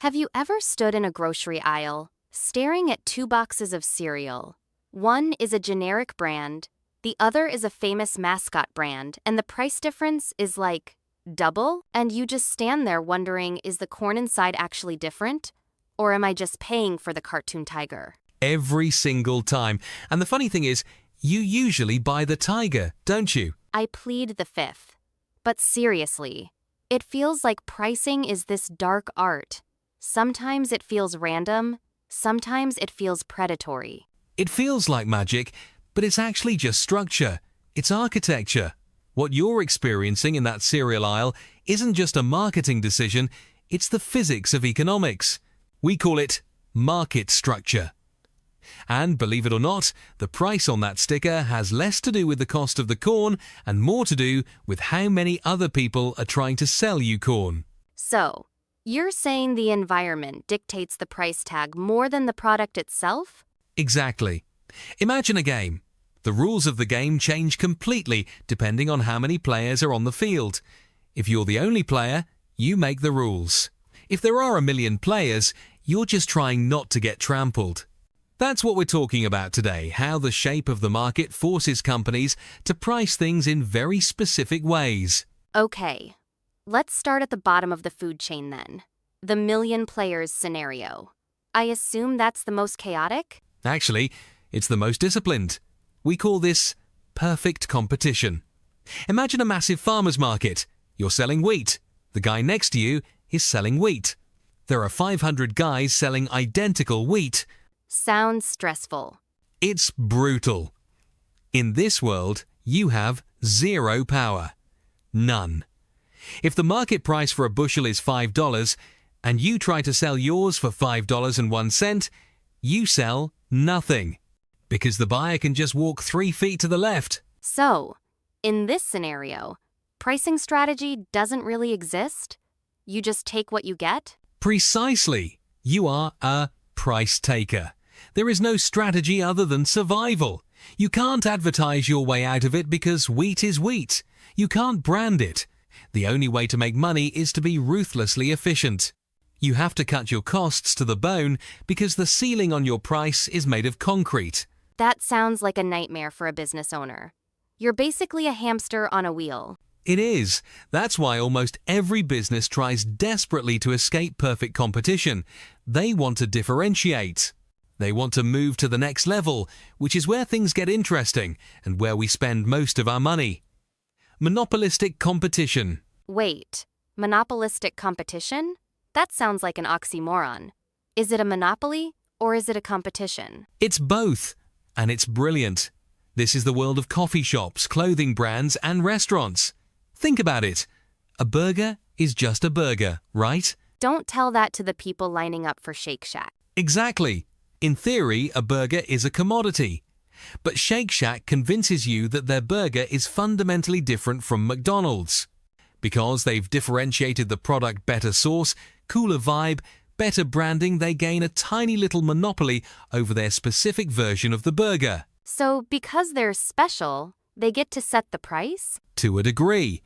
Have you ever stood in a grocery aisle, staring at two boxes of cereal? One is a generic brand, the other is a famous mascot brand, and the price difference is like double? And you just stand there wondering, is the corn inside actually different? Or am I just paying for the cartoon tiger? Every single time. And the funny thing is, you usually buy the tiger, don't you? I plead the fifth. But seriously, it feels like pricing is this dark art. Sometimes it feels random, sometimes it feels predatory. It feels like magic, but it's actually just structure. It's architecture. What you're experiencing in that cereal aisle isn't just a marketing decision, it's the physics of economics. We call it market structure. And believe it or not, the price on that sticker has less to do with the cost of the corn and more to do with how many other people are trying to sell you corn. So, you're saying the environment dictates the price tag more than the product itself? Exactly. Imagine a game. The rules of the game change completely depending on how many players are on the field. If you're the only player, you make the rules. If there are 1 million players, you're just trying not to get trampled. That's what we're talking about today, how the shape of the market forces companies to price things in very specific ways. Okay, let's start at the bottom of the food chain then. The million players scenario. I assume that's the most chaotic? Actually, it's the most disciplined. We call this perfect competition. Imagine a massive farmer's market. You're selling wheat. The guy next to you is selling wheat. There are 500 guys selling identical wheat. Sounds stressful. It's brutal. In this world, you have zero power. None. If the market price for a bushel is $5 and you try to sell yours for $5.01, you sell nothing because the buyer can just walk 3 feet to the left. So, in this scenario, pricing strategy doesn't really exist? You just take what you get? Precisely. You are a price taker. There is no strategy other than survival. You can't advertise your way out of it because wheat is wheat. You can't brand it. The only way to make money is to be ruthlessly efficient. You have to cut your costs to the bone because the ceiling on your price is made of concrete. That sounds like a nightmare for a business owner. You're basically a hamster on a wheel. It is. That's why almost every business tries desperately to escape perfect competition. They want to differentiate. They want to move to the next level, which is where things get interesting and where we spend most of our money. Monopolistic competition. Wait, monopolistic competition? That sounds like an oxymoron. Is it a monopoly or is it a competition? It's both, and it's brilliant. This is the world of coffee shops, clothing brands, and restaurants. Think about it. A burger is just a burger, right? Don't tell that to the people lining up for Shake Shack. Exactly. In theory, a burger is a commodity. But Shake Shack convinces you that their burger is fundamentally different from McDonald's. Because they've differentiated the product better sauce, cooler vibe, better branding, they gain a tiny little monopoly over their specific version of the burger. So, because they're special, they get to set the price? To a degree.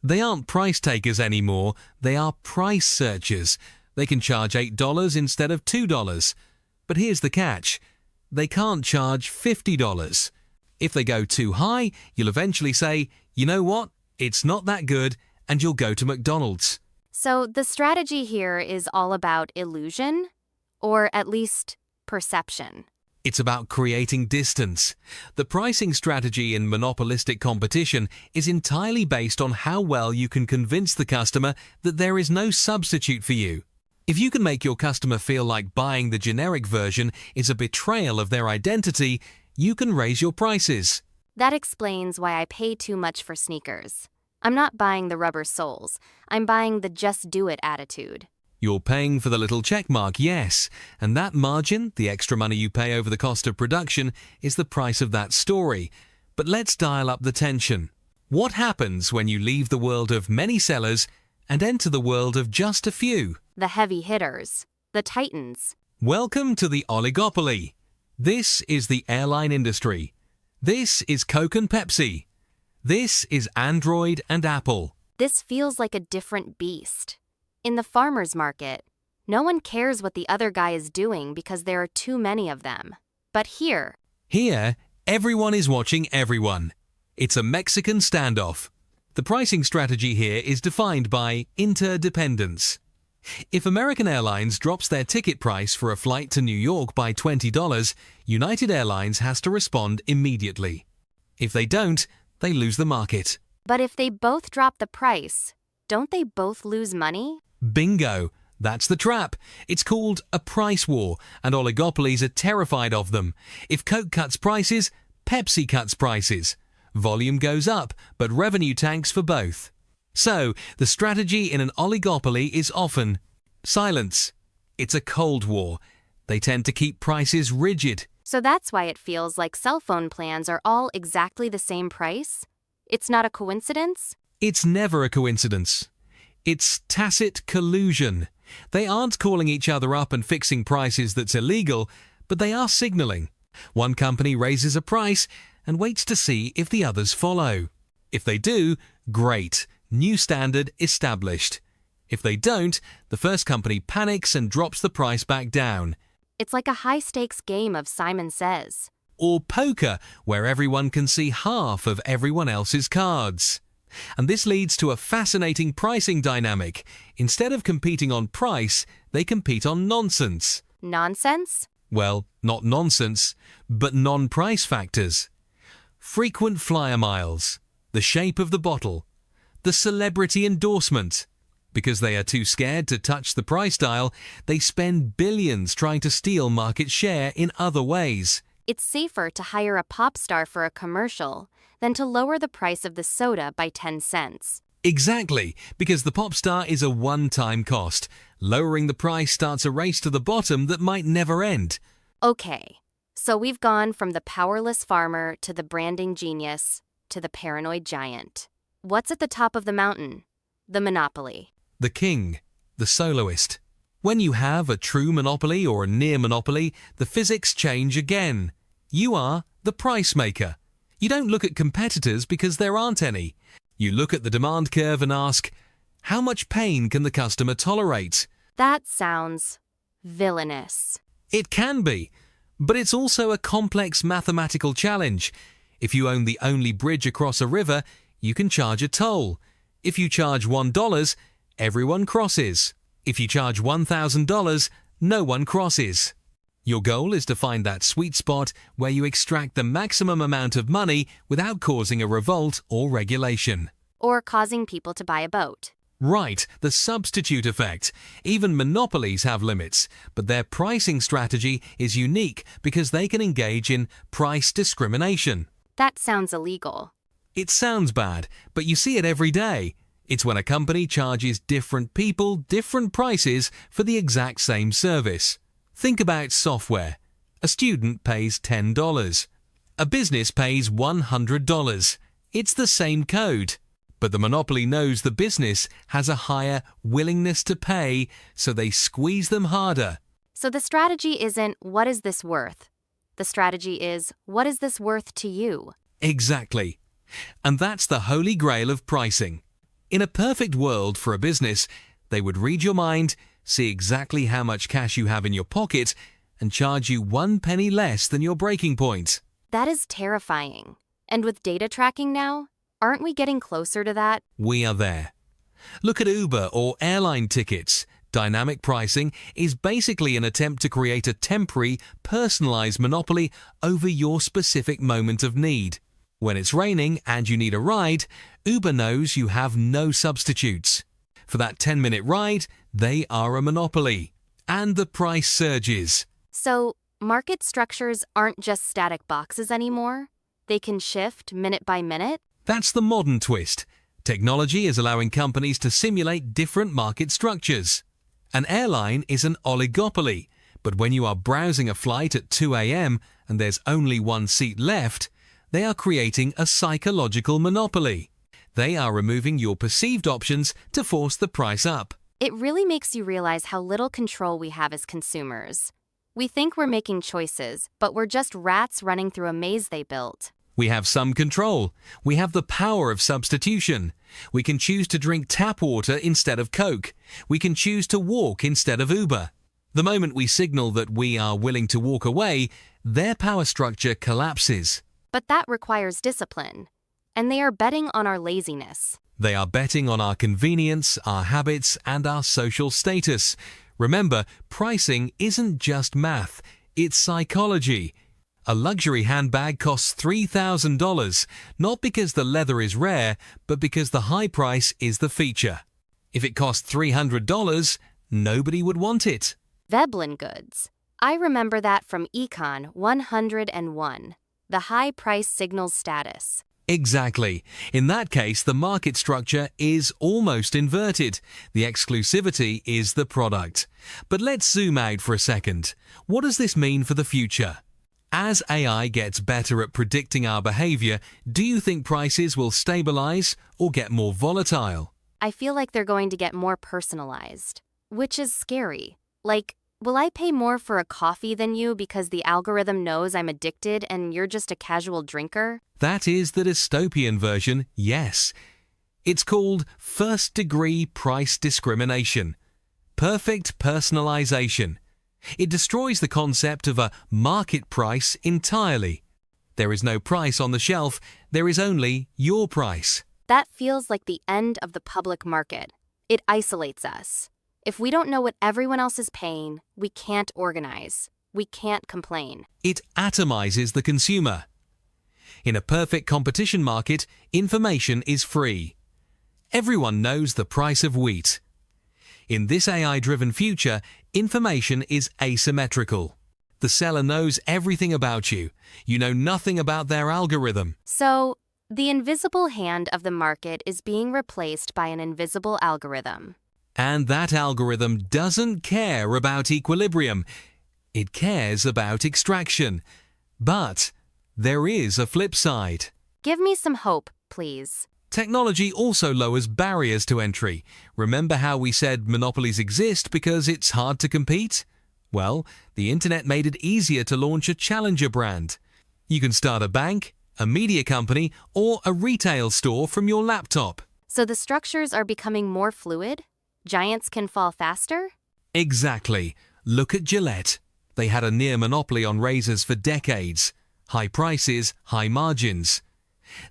They aren't price takers anymore, they are price searchers. They can charge $8 instead of $2. But here's the catch. They can't charge $50. If they go too high, you'll eventually say, you know what, it's not that good, and you'll go to McDonald's. So the strategy here is all about illusion, or at least perception. It's about creating distance. The pricing strategy in monopolistic competition is entirely based on how well you can convince the customer that there is no substitute for you. If you can make your customer feel like buying the generic version is a betrayal of their identity, you can raise your prices. That explains why I pay too much for sneakers. I'm not buying the rubber soles. I'm buying the just do it attitude. You're paying for the little check mark, yes, and that margin, the extra money you pay over the cost of production, is the price of that story. But let's dial up the tension. What happens when you leave the world of many sellers and enter the world of just a few? The heavy hitters, the titans. Welcome to the oligopoly. This is the airline industry. This is Coke and Pepsi. This is Android and Apple. This feels like a different beast. In the farmer's market, No one cares what the other guy is doing because there are too many of them. But Here, everyone is watching everyone. It's a Mexican standoff. The pricing strategy here is defined by interdependence. If American Airlines drops their ticket price for a flight to New York by $20, United Airlines has to respond immediately. If they don't, they lose the market. but if they both drop the price, don't they both lose money? Bingo! That's the trap. It's called a price war, and oligopolies are terrified of them. If Coke cuts prices, Pepsi cuts prices. Volume goes up, but revenue tanks for both. So, the strategy in an oligopoly is often silence. It's a cold war. They tend to keep prices rigid. So that's why it feels like cell phone plans are all exactly the same price? It's not a coincidence? It's never a coincidence. It's tacit collusion. They aren't calling each other up and fixing prices that's illegal, but they are signaling. One company raises a price and waits to see if the others follow. If they do, great, new standard established. If they don't, the first company panics and drops the price back down. It's like a high-stakes game of Simon Says. Or poker, where everyone can see half of everyone else's cards. And this leads to a fascinating pricing dynamic. Instead of competing on price, they compete on nonsense. Nonsense? Well, not nonsense, but non-price factors. Frequent flyer miles, the shape of the bottle, the celebrity endorsement. Because they are too scared to touch the price dial, they spend billions trying to steal market share in other ways. It's safer to hire a pop star for a commercial than to lower the price of the soda by 10 cents. Exactly, because the pop star is a one-time cost. Lowering the price starts a race to the bottom that might never end. Okay, so we've gone from the powerless farmer to the branding genius to the paranoid giant. What's at the top of the mountain? The monopoly. The king, the soloist. When you have a true monopoly or a near monopoly, the physics change again. You are the price maker. You don't look at competitors because there aren't any. You look at the demand curve and ask, how much pain can the customer tolerate? That sounds villainous. It can be, but it's also a complex mathematical challenge. If you own the only bridge across a river, you can charge a toll. If you charge $1, everyone crosses. If you charge $1,000, no one crosses. Your goal is to find that sweet spot where you extract the maximum amount of money without causing a revolt or regulation. Or causing people to buy a boat. Right, the substitute effect. Even monopolies have limits, but their pricing strategy is unique because they can engage in price discrimination. That sounds illegal. It sounds bad, but you see it every day. It's when a company charges different people different prices for the exact same service. Think about software. A student pays $10. A business pays $100. It's the same code. But the monopoly knows the business has a higher willingness to pay, so they squeeze them harder. So the strategy isn't, what is this worth? The strategy is, what is this worth to you? Exactly. And that's the holy grail of pricing. In a perfect world for a business, they would read your mind, see exactly how much cash you have in your pocket, and charge you 1 penny less than your breaking point. That is terrifying. And with data tracking now, aren't we getting closer to that? We are there. Look at Uber or airline tickets. Dynamic pricing is basically an attempt to create a temporary, personalized monopoly over your specific moment of need. When it's raining and you need a ride, Uber knows you have no substitutes. For that 10-minute ride, they are a monopoly. And the price surges. So, market structures aren't just static boxes anymore? They can shift minute by minute? That's the modern twist. Technology is allowing companies to simulate different market structures. An airline is an oligopoly, but when you are browsing a flight at 2 a.m. and there's only one seat left, they are creating a psychological monopoly. They are removing your perceived options to force the price up. It really makes you realize how little control we have as consumers. We think we're making choices, but we're just rats running through a maze they built. We have some control. We have the power of substitution. We can choose to drink tap water instead of Coke. We can choose to walk instead of Uber. The moment we signal that we are willing to walk away, their power structure collapses. But that requires discipline. And they are betting on our laziness. They are betting on our convenience, our habits, and our social status. Remember, pricing isn't just math, it's psychology. A luxury handbag costs $3,000, not because the leather is rare, but because the high price is the feature. If it cost $300, nobody would want it. Veblen goods. I remember that from Econ 101. The high price signals status. Exactly. In that case, the market structure is almost inverted. The exclusivity is the product. But let's zoom out for a second. What does this mean for the future? As AI gets better at predicting our behavior, do you think prices will stabilize or get more volatile? I feel like they're going to get more personalized, which is scary. Like, will I pay more for a coffee than you because the algorithm knows I'm addicted and you're just a casual drinker? That is the dystopian version, yes. It's called first-degree price discrimination. Perfect personalization. It destroys the concept of a market price entirely. There is no price on the shelf, there is only your price. That feels like the end of the public market. It isolates us. If we don't know what everyone else is paying, we can't organize. We can't complain. It atomizes the consumer. In a perfect competition market, information is free. Everyone knows the price of wheat. In this AI-driven future, information is asymmetrical. The seller knows everything about you. You know nothing about their algorithm. So, the invisible hand of the market is being replaced by an invisible algorithm. And that algorithm doesn't care about equilibrium. It cares about extraction. But there is a flip side. Give me some hope, please. Technology also lowers barriers to entry. Remember how we said monopolies exist because it's hard to compete? Well, the internet made it easier to launch a challenger brand. You can start a bank, a media company, or a retail store from your laptop. So the structures are becoming more fluid? Giants can fall faster? Exactly. Look at Gillette. They had a near monopoly on razors for decades. High prices, high margins.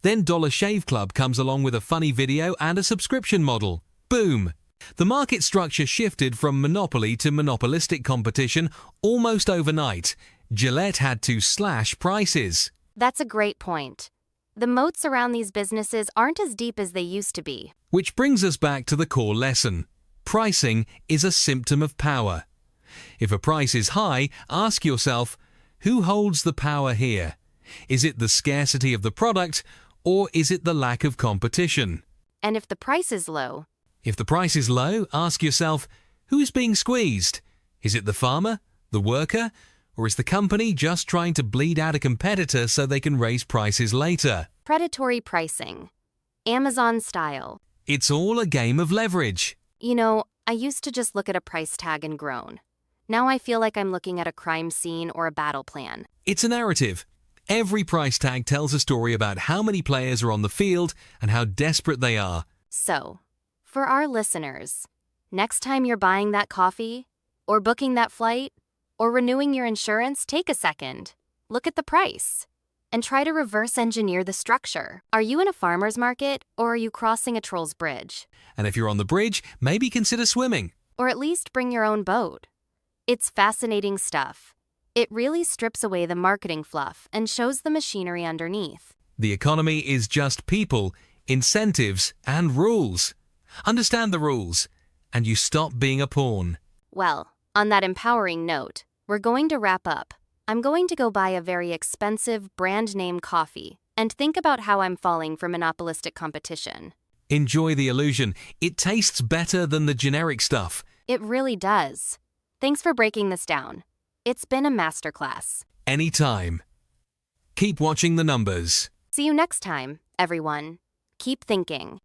Then Dollar Shave Club comes along with a funny video and a subscription model. Boom! The market structure shifted from monopoly to monopolistic competition almost overnight. Gillette had to slash prices. That's a great point. The moats around these businesses aren't as deep as they used to be. Which brings us back to the core lesson. Pricing is a symptom of power. If a price is high, ask yourself, who holds the power here? Is it the scarcity of the product, or is it the lack of competition? And if the price is low? If the price is low, ask yourself, who's being squeezed? Is it the farmer, the worker, or is the company just trying to bleed out a competitor so they can raise prices later? Predatory pricing. Amazon style. It's all a game of leverage. You know, I used to just look at a price tag and groan. Now I feel like I'm looking at a crime scene or a battle plan. It's a narrative. Every price tag tells a story about how many players are on the field and how desperate they are. So, for our listeners, next time you're buying that coffee, or booking that flight, or renewing your insurance, take a second. Look at the price. And try to reverse engineer the structure. Are you in a farmer's market, or are you crossing a troll's bridge? And if you're on the bridge, maybe consider swimming. Or at least bring your own boat. It's fascinating stuff. It really strips away the marketing fluff and shows the machinery underneath. The economy is just people, incentives, and rules. Understand the rules, and you stop being a pawn. Well, on that empowering note, we're going to wrap up. I'm going to go buy a very expensive brand name coffee and think about how I'm falling for monopolistic competition. Enjoy the illusion. It tastes better than the generic stuff. It really does. Thanks for breaking this down. It's been a masterclass. Anytime. Keep watching the numbers. See you next time, everyone. Keep thinking.